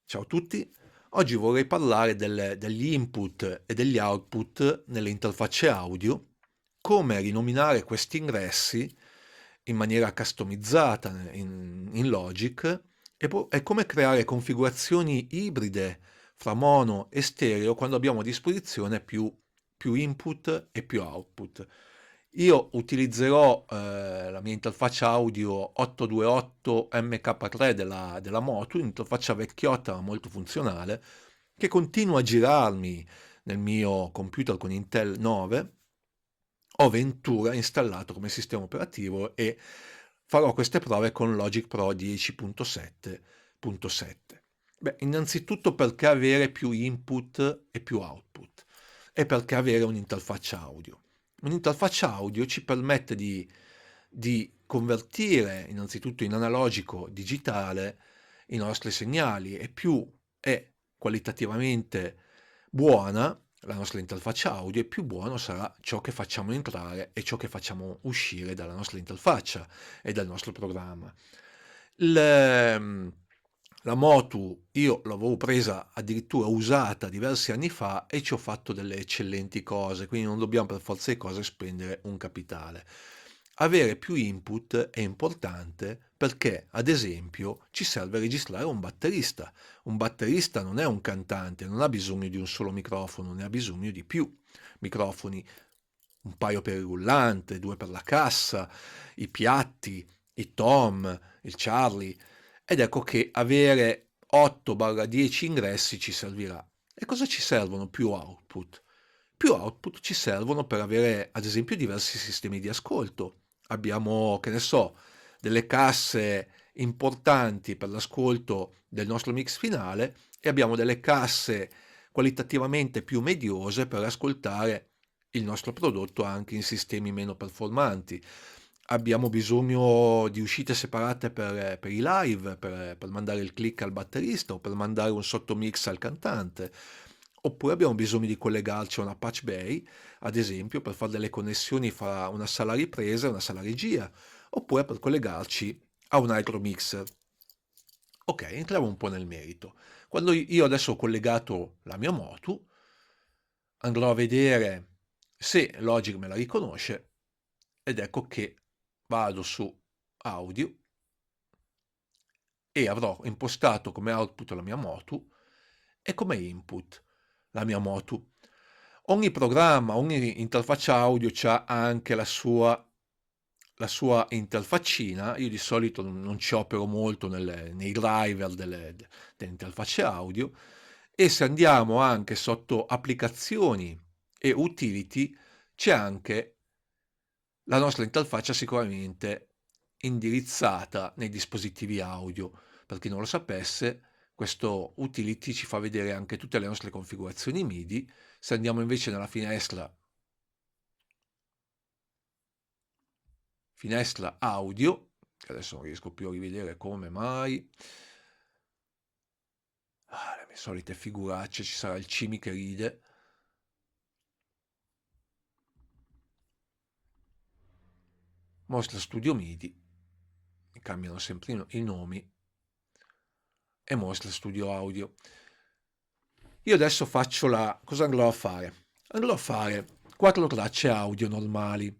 Ciao a tutti, oggi vorrei parlare degli input e degli output nelle interfacce audio, come rinominare questi ingressi in maniera customizzata in Logic e come creare configurazioni ibride fra mono e stereo quando abbiamo a disposizione più input e più output. Io utilizzerò la mia interfaccia audio 828 MK3 della Motu, un'interfaccia vecchiotta ma molto funzionale, che continua a girarmi nel mio computer con Intel 9. Ho Ventura installato come sistema operativo e farò queste prove con Logic Pro 10.7.7. Beh, innanzitutto perché avere più input e più output e perché avere un'interfaccia audio. Un'interfaccia audio ci permette di convertire innanzitutto in analogico digitale i nostri segnali e più è qualitativamente buona la nostra interfaccia audio e più buono sarà ciò che facciamo entrare e ciò che facciamo uscire dalla nostra interfaccia e dal nostro programma. Il, la Motu io l'avevo presa addirittura usata diversi anni fa e ci ho fatto delle eccellenti cose, quindi non dobbiamo per forza di cose spendere un capitale. Avere più input è importante perché, ad esempio, ci serve registrare un batterista. Un batterista non è un cantante, non ha bisogno di un solo microfono, ne ha bisogno di più microfoni, un paio per il rullante, due per la cassa, i piatti, i tom, il Charlie. Ed ecco che avere 8-10 ingressi ci servirà. E cosa ci servono più output? Più output ci servono per avere, ad esempio, diversi sistemi di ascolto. Abbiamo, che ne so, delle casse importanti per l'ascolto del nostro mix finale e abbiamo delle casse qualitativamente più mediose per ascoltare il nostro prodotto anche in sistemi meno performanti. Abbiamo bisogno di uscite separate per i live, per mandare il click al batterista o per mandare un sottomix al cantante. Oppure abbiamo bisogno di collegarci a una patch bay, ad esempio, per fare delle connessioni fra una sala ripresa e una sala regia, oppure per collegarci a un altro mixer. Ok, entriamo un po' nel merito. Quando io adesso ho collegato la mia Motu, andrò a vedere se Logic me la riconosce ed ecco che vado su audio e avrò impostato come output la mia Motu e come input la mia Motu. Ogni programma, ogni interfaccia audio ha anche la sua interfaccina. Io di solito non ci opero molto nei driver delle interfacce audio, e se andiamo anche sotto applicazioni e utility c'è anche la nostra interfaccia sicuramente indirizzata nei dispositivi audio. Per chi non lo sapesse, questo utility ci fa vedere anche tutte le nostre configurazioni MIDI. Se andiamo invece nella finestra audio, che adesso non riesco più a rivedere come mai, le mie solite figuracce, ci sarà il Cimi che ride. Mostra Studio MIDI, cambiano sempre i nomi, e mostra Studio Audio. Io adesso faccio cosa andrò a fare? Andrò a fare 4 tracce audio normali,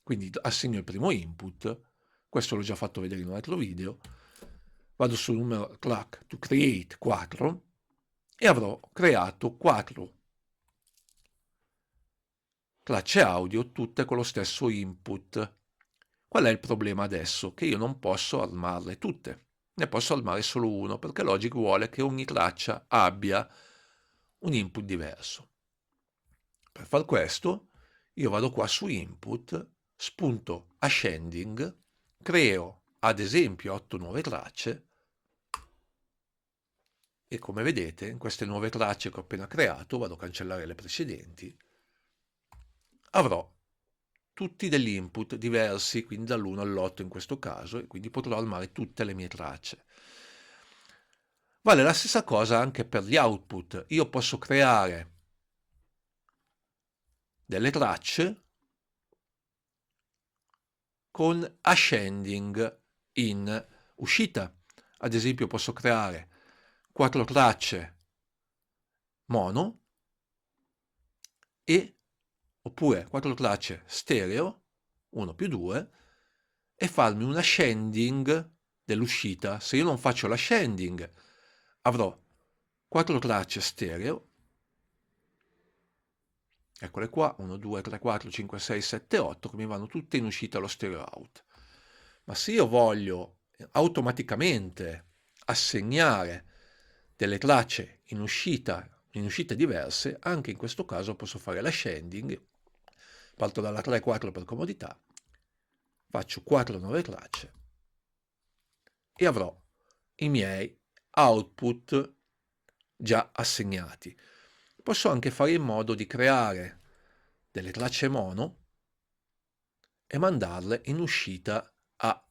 quindi assegno il primo input, questo l'ho già fatto vedere in un altro video, vado sul numero track to create 4 e avrò creato 4 tracce audio tutte con lo stesso input. Qual è il problema adesso? Che io non posso armarle tutte, ne posso armare solo uno perché Logic vuole che ogni traccia abbia un input diverso. Per far questo io vado qua su input, spunto ascending, creo ad esempio 8 nuove tracce e come vedete in queste nuove tracce che ho appena creato, vado a cancellare le precedenti, avrò tutti degli input diversi, quindi dall'1 all'8 in questo caso, e quindi potrò armare tutte le mie tracce. Vale la stessa cosa anche per gli output. Io posso creare delle tracce con ascending in uscita. Ad esempio posso creare 4 tracce mono oppure 4 tracce stereo, 1 più 2, e farmi un ascending dell'uscita. Se io non faccio l'ascending avrò 4 tracce stereo, eccole qua, 1, 2, 3, 4, 5, 6, 7, 8, che mi vanno tutte in uscita allo stereo out. Ma se io voglio automaticamente assegnare delle tracce in uscite diverse, anche in questo caso posso fare l'ascending, parto dalla 3, 4 per comodità, faccio 4 nuove tracce e avrò i miei output già assegnati. Posso anche fare in modo di creare delle tracce mono e mandarle in uscita a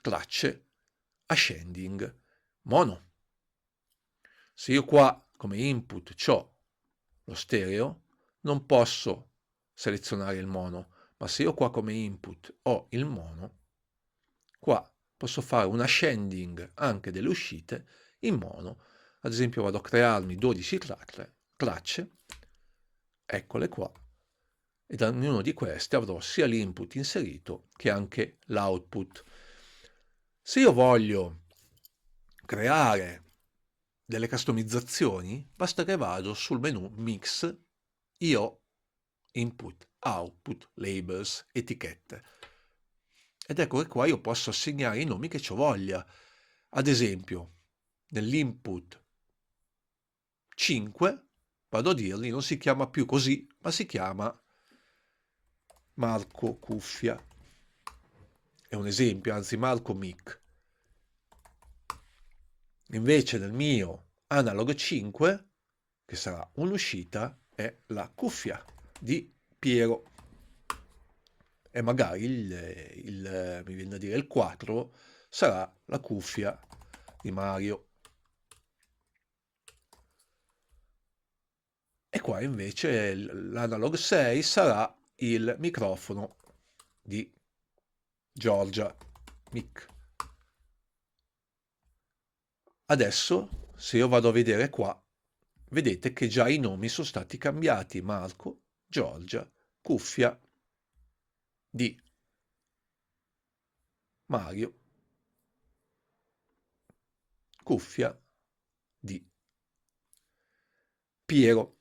tracce ascending mono. Se io qua come input ho lo stereo, non posso selezionare il mono, ma se io qua come input ho il mono, qua posso fare un ascending anche delle uscite in mono. Ad esempio vado a crearmi 12 tracce, eccole qua, e da ognuna di queste avrò sia l'input inserito che anche l'output. Se io voglio creare delle customizzazioni, basta che vado sul menu Mix, io ho Input, Output, Labels, Etichette. Ed ecco che qua io posso assegnare i nomi che ci voglia. Ad esempio, nell'input 5, vado a dirgli, non si chiama più così, ma si chiama Marco Cuffia. È un esempio, anzi Marco Mic. Invece nel mio Analog 5, che sarà un'uscita, è la cuffia di Piero. E magari mi viene da dire il 4 sarà la cuffia di Mario. E qua invece l'Analog 6 sarà il microfono di Giorgia Mic. Adesso, se io vado a vedere qua, vedete che già i nomi sono stati cambiati. Marco, Giorgia, cuffia di Mario, cuffia di Piero.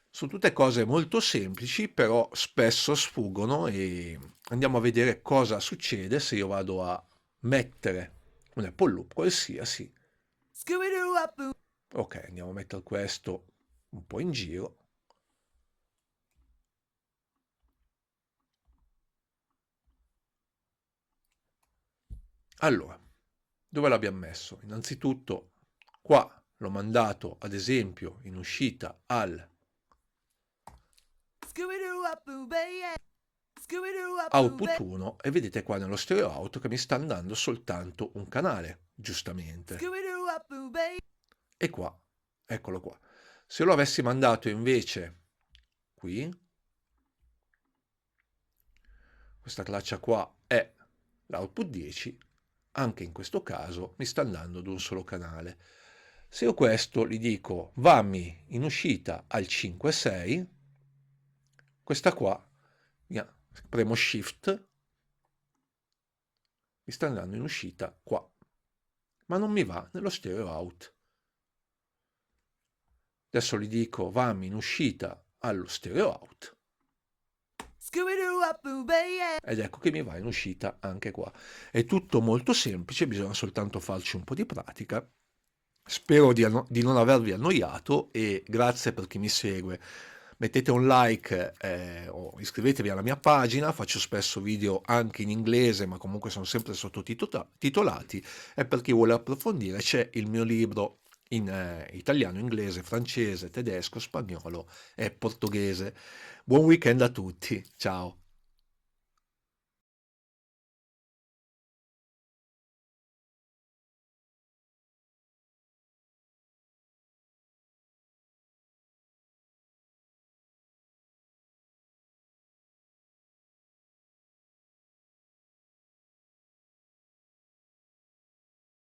Sono tutte cose molto semplici, però spesso sfuggono, e andiamo a vedere cosa succede se io vado a mettere un Apple Loop qualsiasi. Ok, andiamo a mettere questo un po' in giro. Allora, dove l'abbiamo messo? Innanzitutto qua l'ho mandato ad esempio in uscita al output 1 e vedete qua nello stereo out che mi sta andando soltanto un canale, giustamente. E qua, eccolo qua. Se lo avessi mandato invece qui, questa traccia qua è l'output 10, anche in questo caso mi sta andando ad un solo canale. Se io questo gli dico vammi in uscita al 5-6, questa qua, premo shift, mi sta andando in uscita qua, ma non mi va nello stereo out. Adesso gli dico vammi in uscita allo stereo out, ed ecco che mi va in uscita anche qua. È tutto molto semplice, bisogna soltanto farci un po' di pratica. Spero di non avervi annoiato, e grazie per chi mi segue. Mettete un like o iscrivetevi alla mia pagina, faccio spesso video anche in inglese, ma comunque sono sempre sottotitolati, e per chi vuole approfondire c'è il mio libro in italiano, inglese, francese, tedesco, spagnolo e portoghese. Buon weekend a tutti, ciao!